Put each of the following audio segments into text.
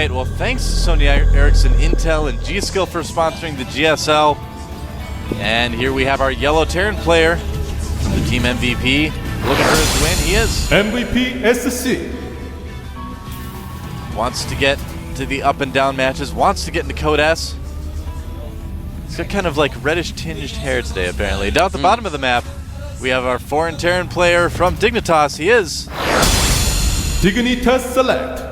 right, well, thanks to Sony Ericsson, Intel, and G-Skill for sponsoring the GSL. And here we have our yellow Terran player, the team MVP. Looking for his win, he is. MVP SC. Wants to get to the up and down matches, wants to get into Code S. He's got kind of like reddish tinged hair today, apparently. Down at the bottom of the map, we have our foreign Terran player from Dignitas. He is Dignitas Select.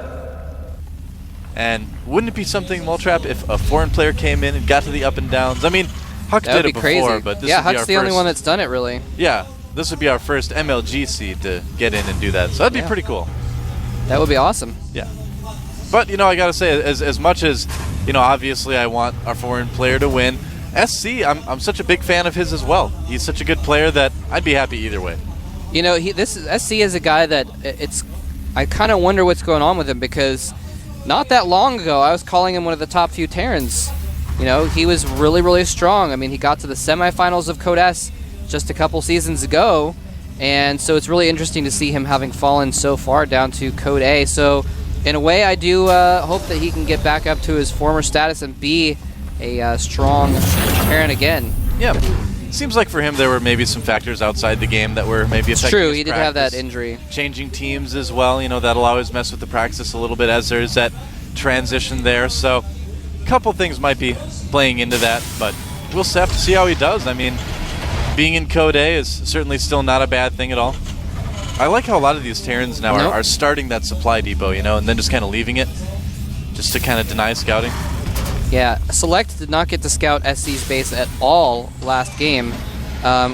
And wouldn't it be something, Moltrap, if a foreign player came in and got to the up and downs? I mean, Huck did it before, crazy. But this yeah, would be Huck's our the only first, one that's done it, really. Yeah, this would be our first MLG seed to get in and do that. So that'd be pretty cool. That would be awesome. Yeah. But, you know, I got to say, as much as, you know, obviously I want our foreign player to win, SC, I'm such a big fan of his as well. He's such a good player that I'd be happy either way. You know, SC is a guy that I kind of wonder what's going on with him, because not that long ago I was calling him one of the top few Terrans. You know, he was really, really strong. I mean, he got to the semifinals of Code S just a couple seasons ago, and so it's really interesting to see him having fallen so far down to Code A. So, in a way, I do hope that he can get back up to his former status and be a strong Terran again. Yeah. Seems like for him there were maybe some factors outside the game that were maybe affecting True, his he did practice. have that injury. Changing teams as well, you know, that'll always mess with the practice a little bit as there's that transition there. So a couple things might be playing into that, but we'll have to see how he does. I mean, being in Code A is certainly still not a bad thing at all. I like how a lot of these Terrans now are starting that supply depot, you know, and then just kind of leaving it just to kind of deny scouting. Yeah, Select did not get to scout SC's base at all last game,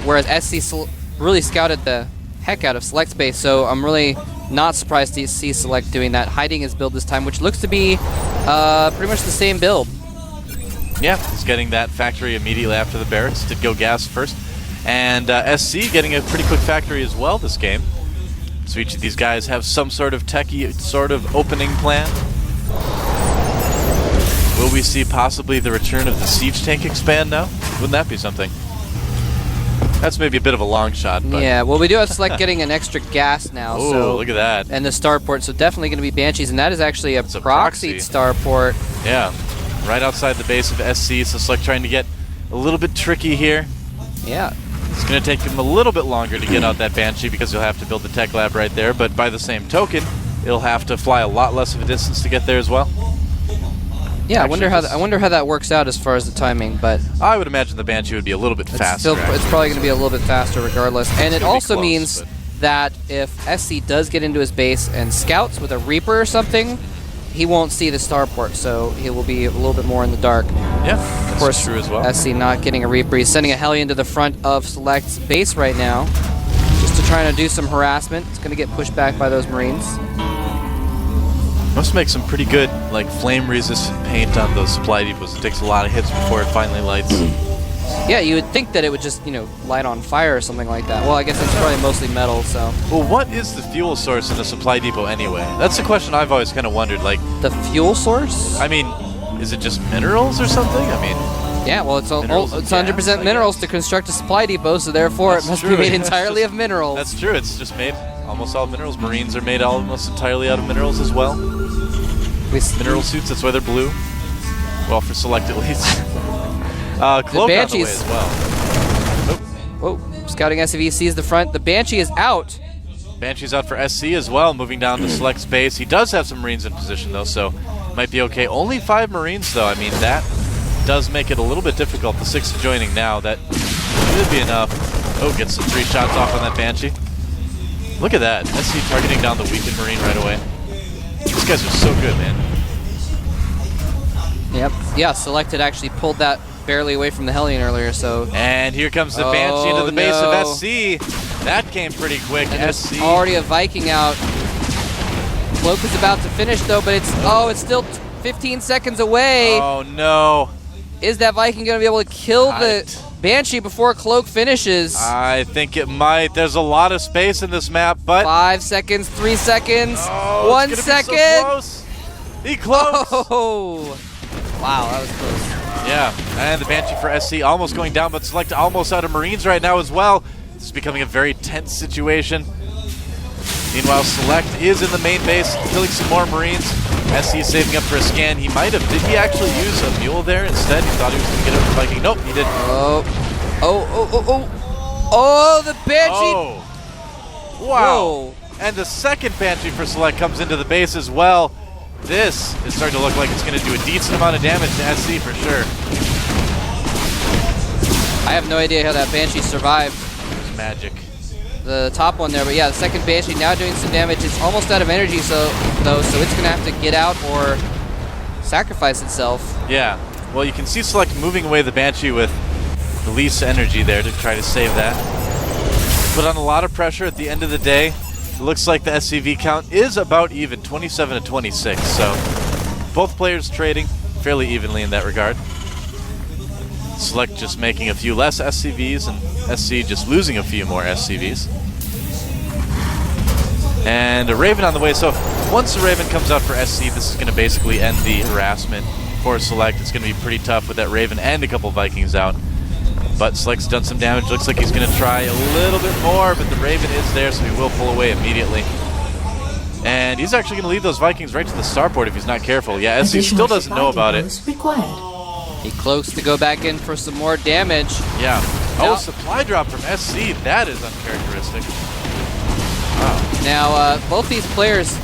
whereas SC really scouted the heck out of Select's base, so I'm really not surprised to see Select doing that, hiding his build this time, which looks to be pretty much the same build. Yeah, he's getting that factory immediately after the barracks. Did go gas first. And SC getting a pretty quick factory as well this game. So each of these guys have some sort of techie sort of opening plan. Will we see possibly the return of the siege tank expand now? Wouldn't that be something? That's maybe a bit of a long shot. But Yeah, well, we do have Select getting an extra gas now. Oh, so, look at that. And the starport, so definitely going to be Banshees, and that is actually a proxied starport. Yeah, right outside the base of SC, so Select trying to get a little bit tricky here. Yeah. It's going to take him a little bit longer to get out that Banshee because he'll have to build the tech lab right there, but by the same token, he'll have to fly a lot less of a distance to get there as well. Yeah, Actually, I wonder how that works out as far as the timing, but I would imagine the Banshee would be a little bit faster. It's probably going to be a little bit faster regardless. And it also close, means that if SC does get into his base and scouts with a Reaper or something, he won't see the starport, so he will be a little bit more in the dark. Yeah, that's of course, true as well. SC not getting a Reaper. He's sending a Hellion to the front of Select's base right now, just to try to do some harassment. It's going to get pushed back by those Marines. Must make some pretty good, like, flame-resistant paint on those supply depots. It takes a lot of hits before it finally lights. Yeah, you would think that it would just, you know, light on fire or something like that. Well, I guess it's probably mostly metal, so. Well, what is the fuel source in a supply depot anyway? That's the question I've always kind of wondered. Like, the fuel source? I mean, is it just minerals or something? I mean, yeah, well, it's 100% minerals to construct a supply depot, so therefore it must be made entirely of minerals. That's true. It's just made almost all of minerals. Marines are made almost entirely out of minerals as well. Mineral suits, that's why they're blue. Well, for Select at least. Cloak the Banshee's on the way as well. Whoa, scouting SCV sees the front. The Banshee is out. Banshee's out for SC as well, moving down to Select's base. He does have some Marines in position, though, so might be okay. Only 5 Marines, though. I mean, that does make it a little bit difficult. The 6 joining now, that should be enough. Oh, gets the 3 shots off on that Banshee. Look at that. SC targeting down the weakened Marine right away. These guys are so good, man. Yep. Yeah, Select had actually pulled that barely away from the Hellion earlier, so. And here comes the Banshee into the base of SC. That came pretty quick. And SC. Already a Viking out. Cloak is about to finish, though, but it's still 15 seconds away. Oh, no. Is that Viking going to be able to kill the Banshee before Cloak finishes? I think it might. There's a lot of space in this map, but 5 seconds, 3 seconds, oh, 1 it's second. be so close. He close. Oh, wow, that was close. Yeah, and the Banshee for SC almost going down, but Select almost out of Marines right now as well. This is becoming a very tense situation. Meanwhile, Select is in the main base, killing some more Marines. SC saving up for a scan. He might have. Did he actually use a mule there instead? He thought he was going to get over the Viking. Nope, he didn't. Oh, the Banshee. Oh. Wow. Whoa. And the second Banshee for Select comes into the base as well. This is starting to look like it's going to do a decent amount of damage to SC for sure. I have no idea how that Banshee survived. It's magic. The top one there, but yeah, the second Banshee now doing some damage. It's almost out of energy, so it's gonna have to get out or sacrifice itself. Yeah. Well, you can see Select moving away the Banshee with the least energy there to try to save that. Put on a lot of pressure at the end of the day. It looks like the SCV count is about even, 27 to 26. So both players trading fairly evenly in that regard. Select just making a few less SCVs and SC just losing a few more SCVs. And a Raven on the way. So once the Raven comes out for SC, this is going to basically end the harassment for Select. It's going to be pretty tough with that Raven and a couple Vikings out. But Select's done some damage. Looks like he's going to try a little bit more, but the Raven is there, so he will pull away immediately. And he's actually going to lead those Vikings right to the starport if he's not careful. Yeah, SC still doesn't know about it. He cloaks to go back in for some more damage. Yeah. Oh, supply drop from SC. That is uncharacteristic. Wow. Now, both these players,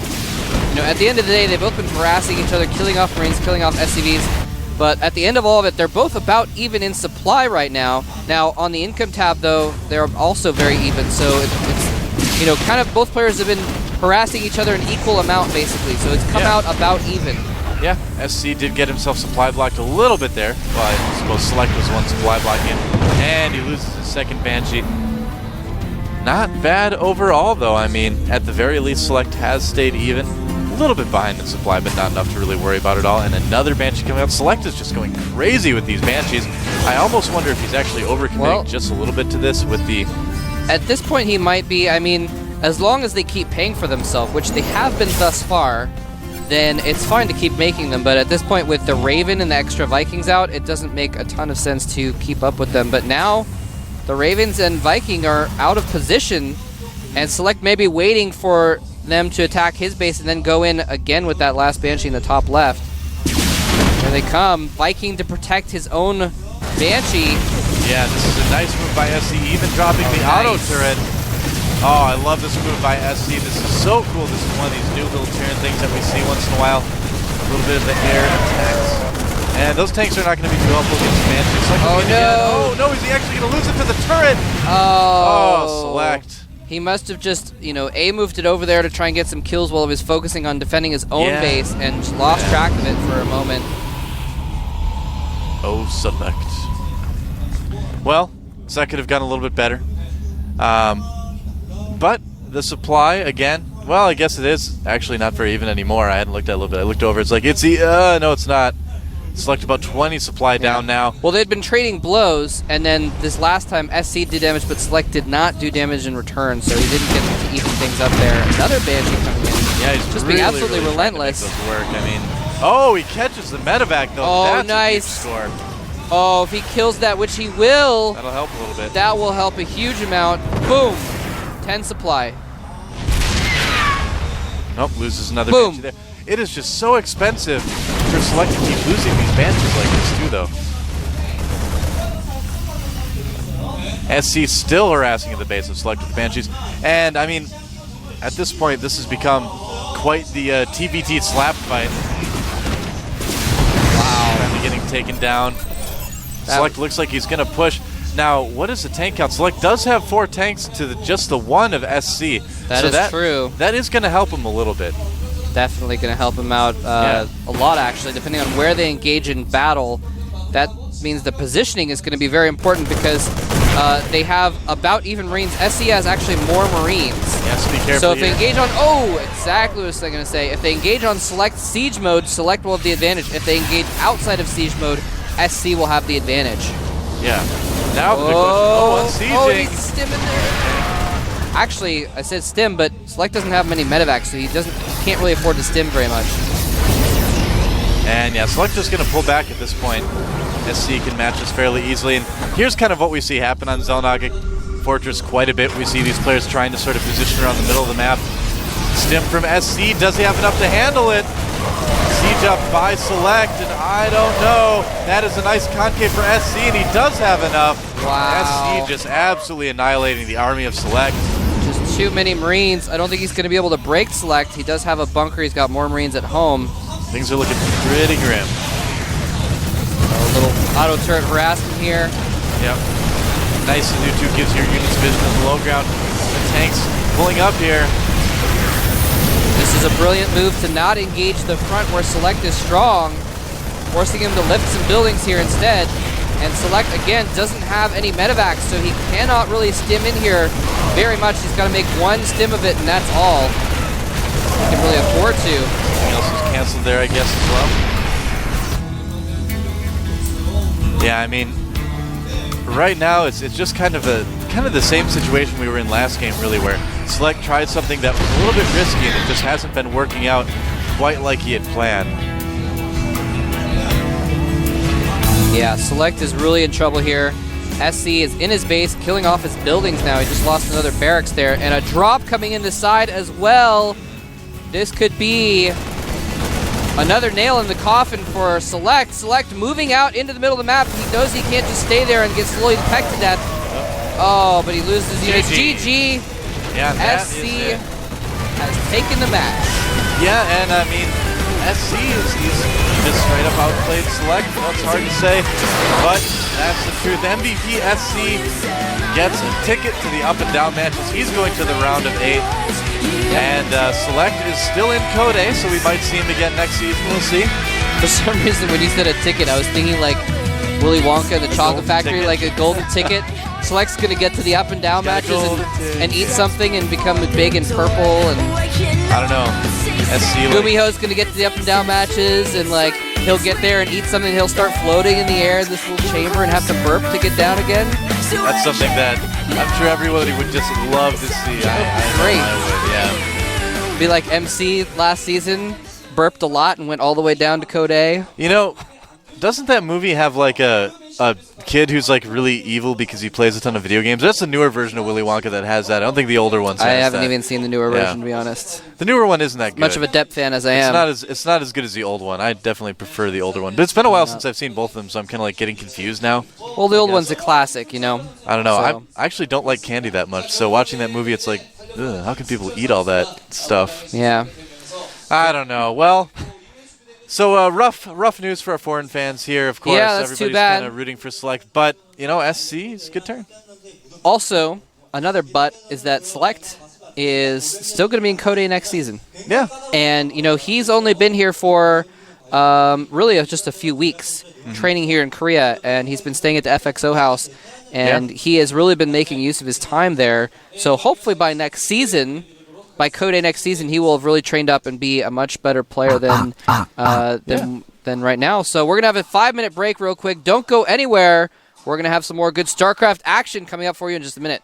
at the end of the day, they've both been harassing each other, killing off Marines, killing off SCVs. But at the end of all of it, they're both about even in supply right now. Now, on the income tab, though, they're also very even. So it's kind of both players have been harassing each other an equal amount, basically. So it's come out about even. Yeah, SC did get himself supply blocked a little bit there, but I suppose Select was one supply blocking, and he loses his second Banshee. Not bad overall, though. I mean, at the very least, Select has stayed even. A little bit behind in supply, but not enough to really worry about it all. And another Banshee coming out. Select is just going crazy with these Banshees. I almost wonder if he's actually overcommitting just a little bit to this with the... At this point, he might be. I mean, as long as they keep paying for themselves, which they have been thus far, then it's fine to keep making them. But at this point, with the Raven and the extra Vikings out, it doesn't make a ton of sense to keep up with them. But now, the Ravens and Viking are out of position, and Select may be waiting for them to attack his base and then go in again with that last Banshee in the top left. Here they come. Viking to protect his own Banshee. Yeah, this is a nice move by SC, even dropping the auto turret. Oh, I love this move by SC. This is so cool. This is one of these new little Terran things that we see once in a while. A little bit of the air attacks. And those tanks are not going to be too helpful against Banshees. Like oh no, is he actually going to lose it to the turret? Oh, Select. He must have just, A, moved it over there to try and get some kills while he was focusing on defending his own base and just lost track of it for a moment. Oh, Select. Well, that could have gone a little bit better. But the supply, again, well, I guess it is actually not very even anymore. I hadn't looked at it a little bit. I looked over. It's like, no, it's not. Select about 20 supply down now. Well, they'd been trading blows, and then this last time SC did damage, but Select did not do damage in return, so he didn't get to even things up there. Another Banshee coming in. Yeah, he's just really, being absolutely really relentless. Work. I mean, oh, he catches the medevac though. Oh, that's nice. A huge score. Oh, if he kills that, which he will, that'll help a little bit. That will help a huge amount. Boom, 10 supply. Nope, loses another Boom. Banshee there. It is just so expensive for Select to keep losing these Banshees like this too, though. SC still harassing at the base of Select with the Banshees. And, I mean, at this point, this has become quite the TBT slap fight. Wow. Finally getting taken down. Select looks like he's going to push. Now, what is the tank count? Select does have 4 tanks to just the 1 of SC. That is true. That is going to help him a little bit. Definitely going to help him out a lot, actually, depending on where they engage in battle. That means the positioning is going to be very important because they have about even Marines. SC has actually more Marines. Yes, be careful. So if they engage on, exactly what I was going to say. If they engage on Select siege mode, Select will have the advantage. If they engage outside of siege mode, SC will have the advantage. Yeah. Now the question. Oh, he's stim in there. Actually, I said stim, but Select doesn't have many medevacs, so he can't really afford to stim very much. And yeah, Select just going to pull back at this point. SC can match this fairly easily. And here's kind of what we see happen on Xel'Naga Fortress quite a bit. We see these players trying to sort of position around the middle of the map. Stim from SC. Does he have enough to handle it? exchange up by Select, and I don't know. That is a nice concave for SC, and he does have enough. Wow. SC just absolutely annihilating the army of Select. Just too many Marines. I don't think he's going to be able to break Select. He does have a bunker. He's got more Marines at home. Things are looking pretty grim. A little auto turret harassment here. Yep. Nice to do too, gives your units vision on the low ground. The tanks pulling up here. This is a brilliant move to not engage the front where Select is strong, forcing him to lift some buildings here instead. And Select, again, doesn't have any medevacs, so he cannot really stim in here very much. He's got to make one stim of it, and that's all he can really afford to. Everything else is canceled there, I guess, as well. Yeah, I mean, right now it's just kind of the same situation we were in last game, really, where Select tried something that was a little bit risky, and it just hasn't been working out quite like he had planned. Yeah, Select is really in trouble here. SC is in his base, killing off his buildings now. He just lost another barracks there, and a drop coming in the side as well. This could be another nail in the coffin for Select. Select moving out into the middle of the map. He knows he can't just stay there and get slowly pecked to death. Oh, but he loses units. GG. Yeah, SC has taken the match. Yeah, and I mean, SC he's just straight up outplayed Select. That's hard to say, but that's the truth. MVP SC gets a ticket to the up and down matches. He's going to the round of 8. And Select is still in Code A, so we might see him again next season. We'll see. For some reason, when you said a ticket, I was thinking like Willy Wonka and the Chocolate Factory, like a golden ticket. Select's gonna get to the up and down matches and eat something and become big and purple, and I don't know. SC Gumiho's gonna get to the up and down matches, and like he'll get there and eat something. He'll start floating in the air in this little chamber and have to burp to get down again. That's something that I'm sure everybody would just love to see. Great. I would, yeah. Be like MC last season, burped a lot and went all the way down to Code A. You know, doesn't that movie have like a kid who's like really evil because he plays a ton of video games? That's the newer version of Willy Wonka that has that. I don't think the older ones has I haven't that. even seen the newer version, to be honest. The newer one isn't that good. Much of a Depp fan as I am. It's not as good as the old one. I definitely prefer the older one. But it's been a while since I've seen both of them, so I'm kind of like getting confused now. Well, the old one's a classic, you know. I don't know. So. I actually don't like candy that much, so watching that movie, it's like, ugh, how can people eat all that stuff? Yeah. I don't know. Well, so rough news for our foreign fans here. Of course, yeah, that's everybody's too bad. kind of rooting for Select, but you know, SC is a good turn. Also, another but is that Select is still going to be in Code A next season. Yeah. And you know, he's only been here for really just a few weeks training here in Korea, and he's been staying at the FXO house, and he has really been making use of his time there. So hopefully by next season, by Code A next season, he will have really trained up and be a much better player than right now. So we're going to have a 5-minute break real quick. Don't go anywhere. We're going to have some more good StarCraft action coming up for you in just a minute.